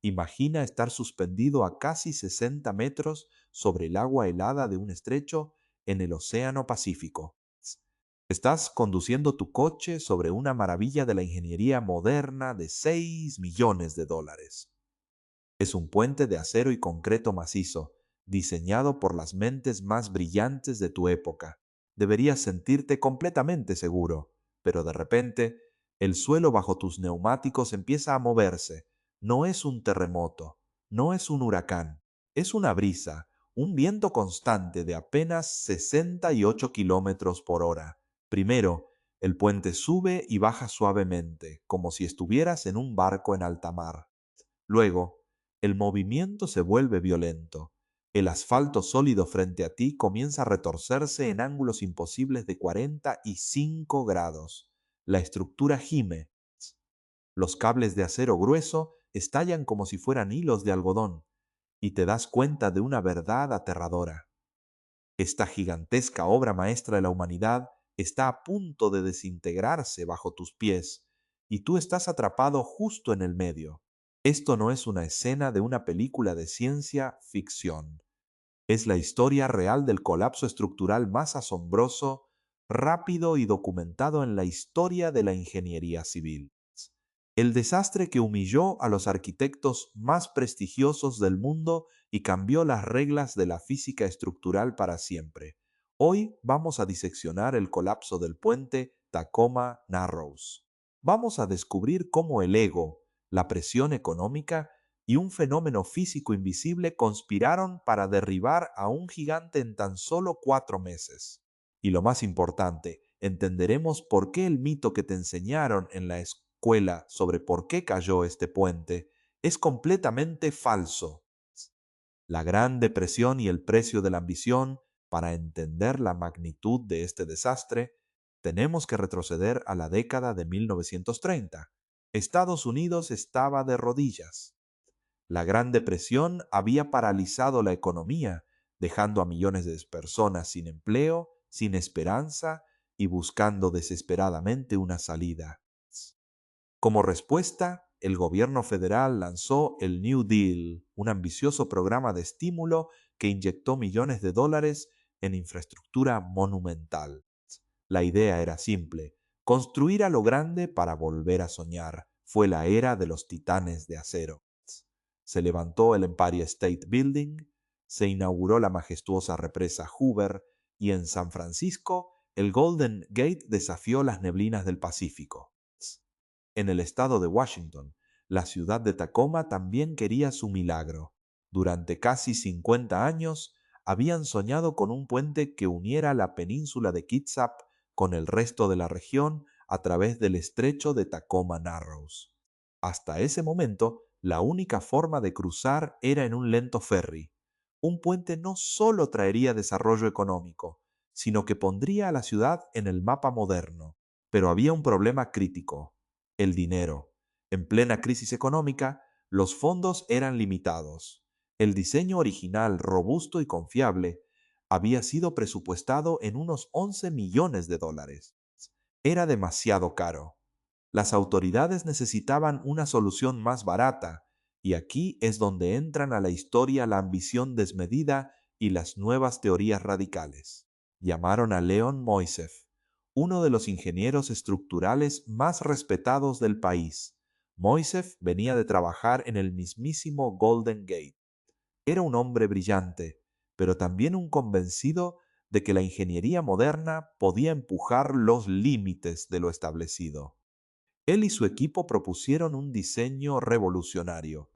Imagina estar suspendido a casi 60 metros sobre el agua helada de un estrecho en el Océano Pacífico. Estás conduciendo tu coche sobre una maravilla de la ingeniería moderna de 6 millones de dólares. Es un puente de acero y concreto macizo, diseñado por las mentes más brillantes de tu época. Deberías sentirte completamente seguro, pero de repente el suelo bajo tus neumáticos empieza a moverse. No es un terremoto, no es un huracán, es una brisa, un viento constante de apenas 68 kilómetros por hora. Primero, el puente sube y baja suavemente, como si estuvieras en un barco en alta mar. Luego, el movimiento se vuelve violento. El asfalto sólido frente a ti comienza a retorcerse en ángulos imposibles de 45 grados. La estructura gime. Los cables de acero grueso estallan como si fueran hilos de algodón, y te das cuenta de una verdad aterradora. Esta gigantesca obra maestra de la humanidad está a punto de desintegrarse bajo tus pies, y tú estás atrapado justo en el medio. Esto no es una escena de una película de ciencia ficción. Es la historia real del colapso estructural más asombroso, rápido y documentado en la historia de la ingeniería civil. El desastre que humilló a los arquitectos más prestigiosos del mundo y cambió las reglas de la física estructural para siempre. Hoy vamos a diseccionar el colapso del puente Tacoma Narrows. Vamos a descubrir cómo el ego, la presión económica y un fenómeno físico invisible conspiraron para derribar a un gigante en tan solo 4 meses. Y lo más importante, entenderemos por qué el mito que te enseñaron en la escuela sobre por qué cayó este puente es completamente falso. La Gran Depresión y el precio de la ambición. Para entender la magnitud de este desastre, tenemos que retroceder a la década de 1930. Estados Unidos estaba de rodillas. La Gran Depresión había paralizado la economía, dejando a millones de personas sin empleo, sin esperanza y buscando desesperadamente una salida. Como respuesta, el gobierno federal lanzó el New Deal, un ambicioso programa de estímulo que inyectó millones de dólares en infraestructura monumental. La idea era simple: construir a lo grande para volver a soñar. Fue la era de los titanes de acero. Se levantó el Empire State Building, se inauguró la majestuosa represa Hoover y en San Francisco el Golden Gate desafió las neblinas del Pacífico. En el estado de Washington, la ciudad de Tacoma también quería su milagro. Durante casi 50 años habían soñado con un puente que uniera la península de Kitsap con el resto de la región a través del estrecho de Tacoma Narrows. Hasta ese momento, la única forma de cruzar era en un lento ferry. Un puente no solo traería desarrollo económico, sino que pondría a la ciudad en el mapa moderno. Pero había un problema crítico: el dinero. En plena crisis económica, los fondos eran limitados. El diseño original, robusto y confiable, había sido presupuestado en unos 11 millones de dólares. Era demasiado caro. Las autoridades necesitaban una solución más barata, y aquí es donde entran a la historia la ambición desmedida y las nuevas teorías radicales. Llamaron a Leon Moisseff, uno de los ingenieros estructurales más respetados del país. Moisseff venía de trabajar en el mismísimo Golden Gate. Era un hombre brillante, pero también un convencido de que la ingeniería moderna podía empujar los límites de lo establecido. Él y su equipo propusieron un diseño revolucionario.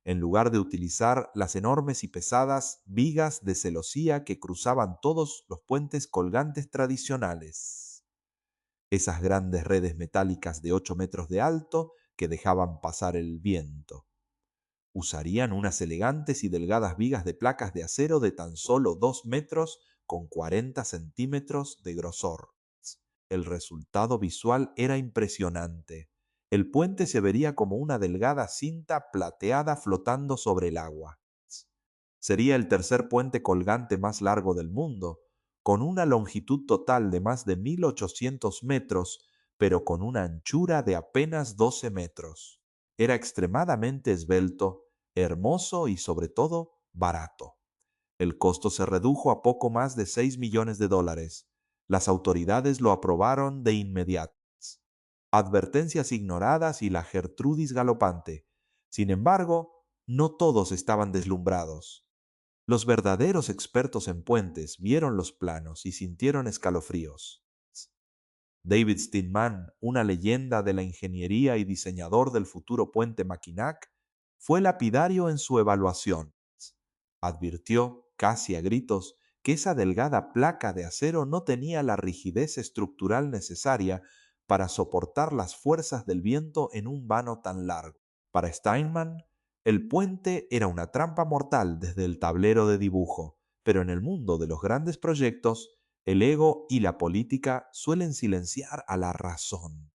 En lugar de utilizar las enormes y pesadas vigas de celosía que cruzaban todos los puentes colgantes tradicionales, esas grandes redes metálicas de 8 metros de alto que dejaban pasar el viento, usarían unas elegantes y delgadas vigas de placas de acero de tan solo 2 metros con 40 centímetros de grosor. El resultado visual era impresionante. El puente se vería como una delgada cinta plateada flotando sobre el agua. Sería el tercer puente colgante más largo del mundo, con una longitud total de más de 1.800 metros, pero con una anchura de apenas 12 metros. era extremadamente esbelto, hermoso y sobre todo barato. El costo se redujo a poco más de 6 millones de dólares. Las autoridades lo aprobaron de inmediato. Advertencias ignoradas y la Gertrudis galopante. Sin embargo, no todos estaban deslumbrados. Los verdaderos expertos en puentes vieron los planos y sintieron escalofríos. David Steinman, una leyenda de la ingeniería y diseñador del futuro puente Mackinac, fue lapidario en su evaluación. Advirtió, casi a gritos, que esa delgada placa de acero no tenía la rigidez estructural necesaria para soportar las fuerzas del viento en un vano tan largo. Para Steinman, el puente era una trampa mortal desde el tablero de dibujo, pero en el mundo de los grandes proyectos, el ego y la política suelen silenciar a la razón.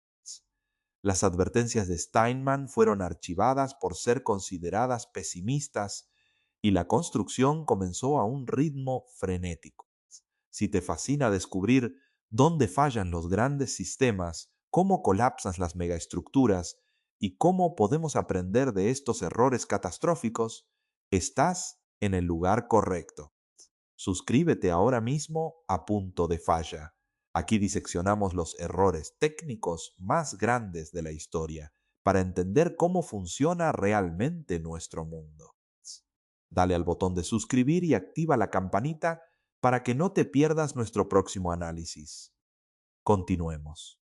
Las advertencias de Steinman fueron archivadas por ser consideradas pesimistas y la construcción comenzó a un ritmo frenético. Si te fascina descubrir dónde fallan los grandes sistemas, cómo colapsan las megaestructuras y cómo podemos aprender de estos errores catastróficos, estás en el lugar correcto. Suscríbete ahora mismo a Punto de Falla. Aquí diseccionamos los errores técnicos más grandes de la historia para entender cómo funciona realmente nuestro mundo. Dale al botón de suscribir y activa la campanita para que no te pierdas nuestro próximo análisis. Continuemos.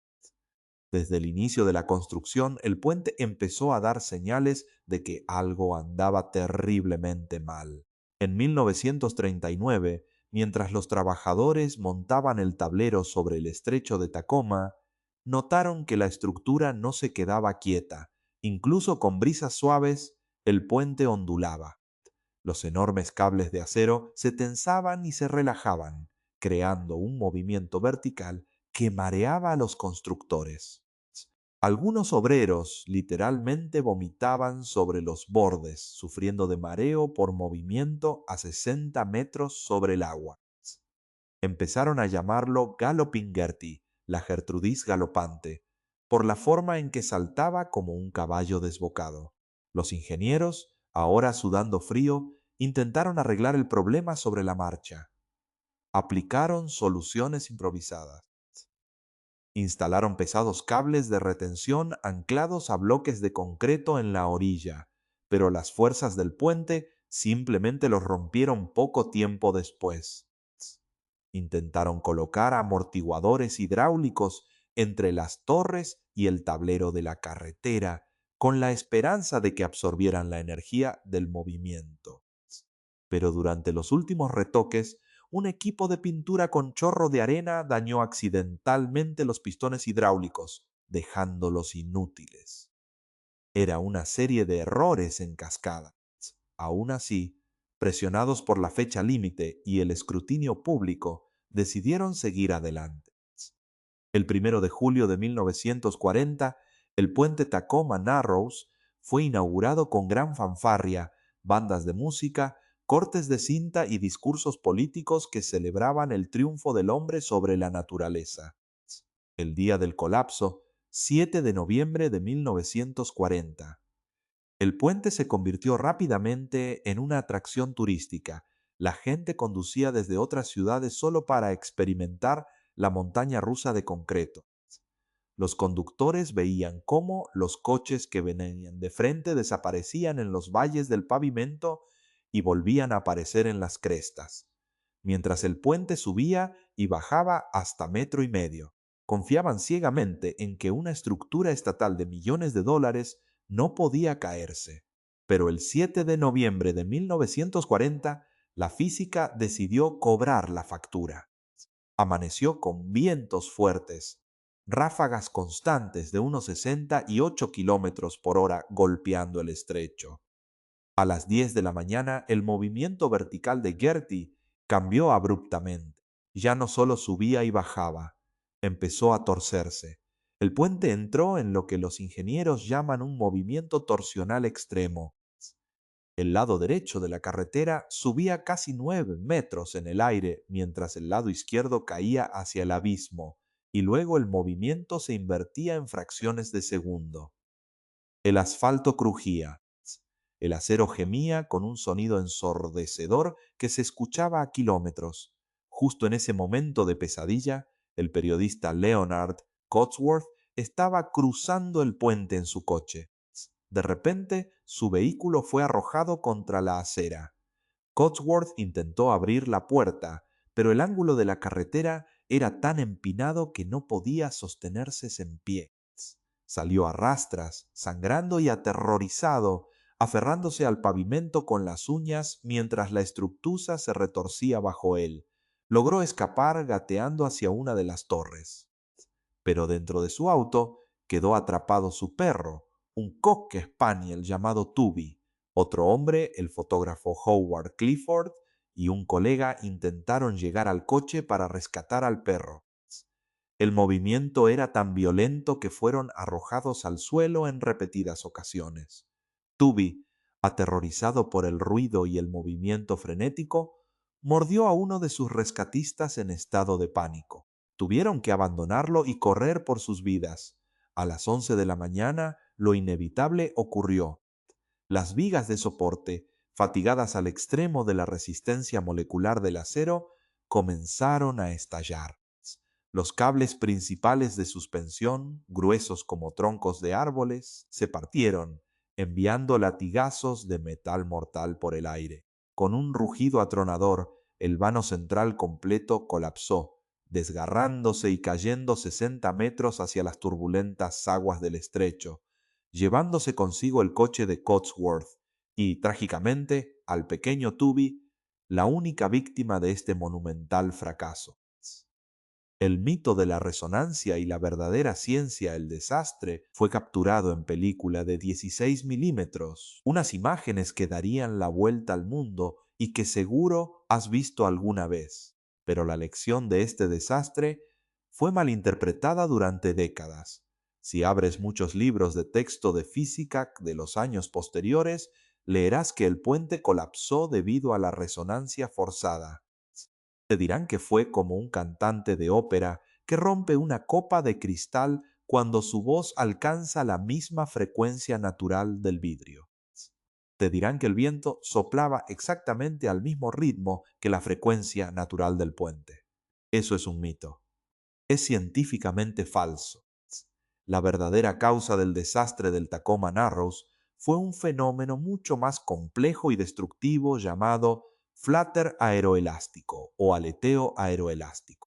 Desde el inicio de la construcción, el puente empezó a dar señales de que algo andaba terriblemente mal. En 1939, mientras los trabajadores montaban el tablero sobre el estrecho de Tacoma, notaron que la estructura no se quedaba quieta. Incluso con brisas suaves, el puente ondulaba. Los enormes cables de acero se tensaban y se relajaban, creando un movimiento vertical que mareaba a los constructores. Algunos obreros literalmente vomitaban sobre los bordes, sufriendo de mareo por movimiento a 60 metros sobre el agua. Empezaron a llamarlo Galloping Gertie, la Gertrudis galopante, por la forma en que saltaba como un caballo desbocado. Los ingenieros, ahora sudando frío, intentaron arreglar el problema sobre la marcha. Aplicaron soluciones improvisadas. Instalaron pesados cables de retención anclados a bloques de concreto en la orilla, pero las fuerzas del puente simplemente los rompieron poco tiempo después. Intentaron colocar amortiguadores hidráulicos entre las torres y el tablero de la carretera, con la esperanza de que absorbieran la energía del movimiento. Pero durante los últimos retoques, un equipo de pintura con chorro de arena dañó accidentalmente los pistones hidráulicos, dejándolos inútiles. Era una serie de errores en cascada. Aún así, presionados por la fecha límite y el escrutinio público, decidieron seguir adelante. El 1 de julio de 1940, el puente Tacoma Narrows fue inaugurado con gran fanfarria, bandas de música, cortes de cinta y discursos políticos que celebraban el triunfo del hombre sobre la naturaleza. El día del colapso, 7 de noviembre de 1940. El puente se convirtió rápidamente en una atracción turística. La gente conducía desde otras ciudades solo para experimentar la montaña rusa de concreto. Los conductores veían cómo los coches que venían de frente desaparecían en los valles del pavimento y volvían a aparecer en las crestas, mientras el puente subía y bajaba hasta metro y medio. Confiaban ciegamente en que una estructura estatal de millones de dólares no podía caerse. Pero el 7 de noviembre de 1940, la física decidió cobrar la factura. Amaneció con vientos fuertes, ráfagas constantes de unos 68 kilómetros por hora golpeando el estrecho. A las 10 de la mañana, el movimiento vertical de Gertie cambió abruptamente. Ya no solo subía y bajaba, empezó a torcerse. El puente entró en lo que los ingenieros llaman un movimiento torsional extremo. El lado derecho de la carretera subía casi 9 metros en el aire, mientras el lado izquierdo caía hacia el abismo, y luego el movimiento se invertía en fracciones de segundo. El asfalto crujía. El acero gemía con un sonido ensordecedor que se escuchaba a kilómetros. Justo en ese momento de pesadilla, el periodista Leonard Cotsworth estaba cruzando el puente en su coche. De repente, su vehículo fue arrojado contra la acera. Cotsworth intentó abrir la puerta, pero el ángulo de la carretera era tan empinado que no podía sostenerse en pie. Salió a rastras, sangrando y aterrorizado, aferrándose al pavimento con las uñas mientras la estructuza se retorcía bajo él. Logró escapar gateando hacia una de las torres. Pero dentro de su auto quedó atrapado su perro, un cocker spaniel llamado Tubi. Otro hombre, el fotógrafo Howard Clifford, y un colega intentaron llegar al coche para rescatar al perro. El movimiento era tan violento que fueron arrojados al suelo en repetidas ocasiones. Tubi, aterrorizado por el ruido y el movimiento frenético, mordió a uno de sus rescatistas en estado de pánico. Tuvieron que abandonarlo y correr por sus vidas. A las 11 de la mañana, lo inevitable ocurrió. Las vigas de soporte, fatigadas al extremo de la resistencia molecular del acero, comenzaron a estallar. Los cables principales de suspensión, gruesos como troncos de árboles, se partieron, enviando latigazos de metal mortal por el aire. Con un rugido atronador, el vano central completo colapsó, desgarrándose y cayendo 60 metros hacia las turbulentas aguas del estrecho, llevándose consigo el coche de Cotsworth y, trágicamente, al pequeño Tubi, la única víctima de este monumental fracaso. El mito de la resonancia y la verdadera ciencia del desastre fue capturado en película de 16 milímetros, unas imágenes que darían la vuelta al mundo y que seguro has visto alguna vez. Pero la lección de este desastre fue malinterpretada durante décadas. Si abres muchos libros de texto de física de los años posteriores, leerás que el puente colapsó debido a la resonancia forzada. Te dirán que fue como un cantante de ópera que rompe una copa de cristal cuando su voz alcanza la misma frecuencia natural del vidrio. Te dirán que el viento soplaba exactamente al mismo ritmo que la frecuencia natural del puente. Eso es un mito. Es científicamente falso. La verdadera causa del desastre del Tacoma Narrows fue un fenómeno mucho más complejo y destructivo llamado flutter aeroelástico o aleteo aeroelástico.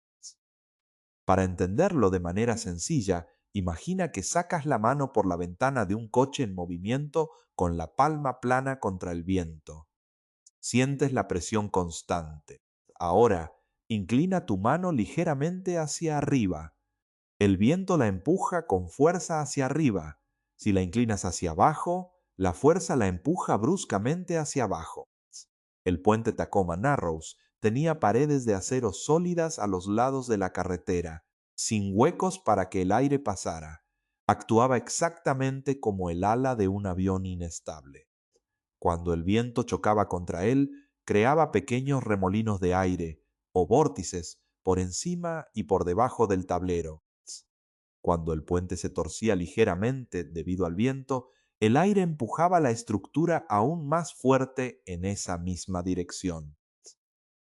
Para entenderlo de manera sencilla, imagina que sacas la mano por la ventana de un coche en movimiento con la palma plana contra el viento. Sientes la presión constante. Ahora, inclina tu mano ligeramente hacia arriba. El viento la empuja con fuerza hacia arriba. Si la inclinas hacia abajo, la fuerza la empuja bruscamente hacia abajo. El puente Tacoma Narrows tenía paredes de acero sólidas a los lados de la carretera, sin huecos para que el aire pasara. Actuaba exactamente como el ala de un avión inestable. Cuando el viento chocaba contra él, creaba pequeños remolinos de aire, o vórtices, por encima y por debajo del tablero. Cuando el puente se torcía ligeramente debido al viento, el aire empujaba la estructura aún más fuerte en esa misma dirección.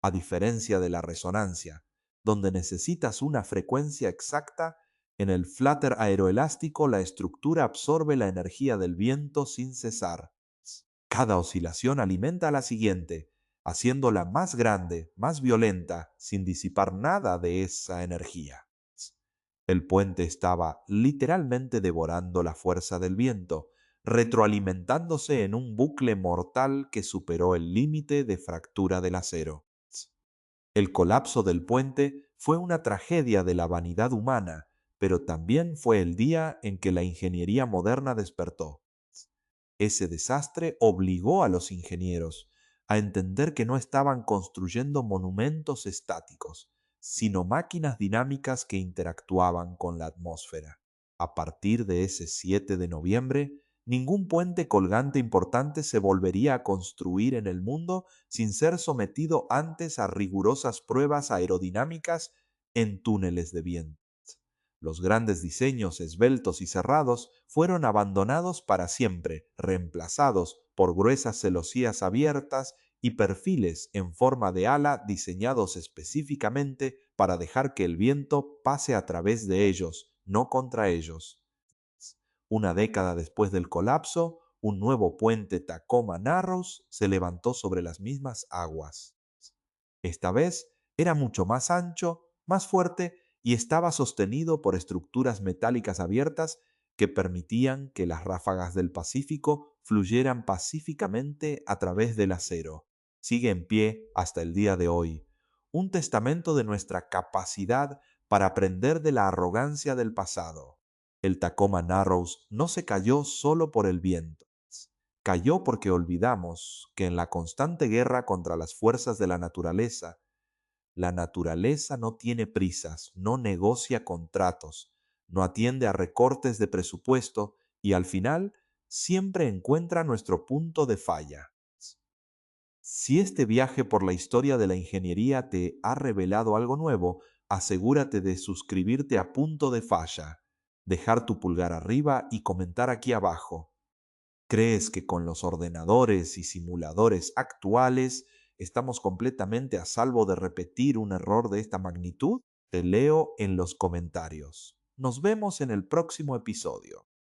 A diferencia de la resonancia, donde necesitas una frecuencia exacta, en el flutter aeroelástico la estructura absorbe la energía del viento sin cesar. Cada oscilación alimenta a la siguiente, haciéndola más grande, más violenta, sin disipar nada de esa energía. El puente estaba literalmente devorando la fuerza del viento, retroalimentándose en un bucle mortal que superó el límite de fractura del acero. El colapso del puente fue una tragedia de la vanidad humana, pero también fue el día en que la ingeniería moderna despertó. Ese desastre obligó a los ingenieros a entender que no estaban construyendo monumentos estáticos, sino máquinas dinámicas que interactuaban con la atmósfera. A partir de ese 7 de noviembre, ningún puente colgante importante se volvería a construir en el mundo sin ser sometido antes a rigurosas pruebas aerodinámicas en túneles de viento. Los grandes diseños esbeltos y cerrados fueron abandonados para siempre, reemplazados por gruesas celosías abiertas y perfiles en forma de ala diseñados específicamente para dejar que el viento pase a través de ellos, no contra ellos. Una década después del colapso, un nuevo puente Tacoma Narrows se levantó sobre las mismas aguas. Esta vez era mucho más ancho, más fuerte y estaba sostenido por estructuras metálicas abiertas que permitían que las ráfagas del Pacífico fluyeran pacíficamente a través del acero. Sigue en pie hasta el día de hoy, un testamento de nuestra capacidad para aprender de la arrogancia del pasado. El Tacoma Narrows no se cayó solo por el viento. Cayó porque olvidamos que en la constante guerra contra las fuerzas de la naturaleza no tiene prisas, no negocia contratos, no atiende a recortes de presupuesto y al final siempre encuentra nuestro punto de falla. Si este viaje por la historia de la ingeniería te ha revelado algo nuevo, asegúrate de suscribirte a Punto de Falla, dejar tu pulgar arriba y comentar aquí abajo. ¿Crees que con los ordenadores y simuladores actuales estamos completamente a salvo de repetir un error de esta magnitud? Te leo en los comentarios. Nos vemos en el próximo episodio.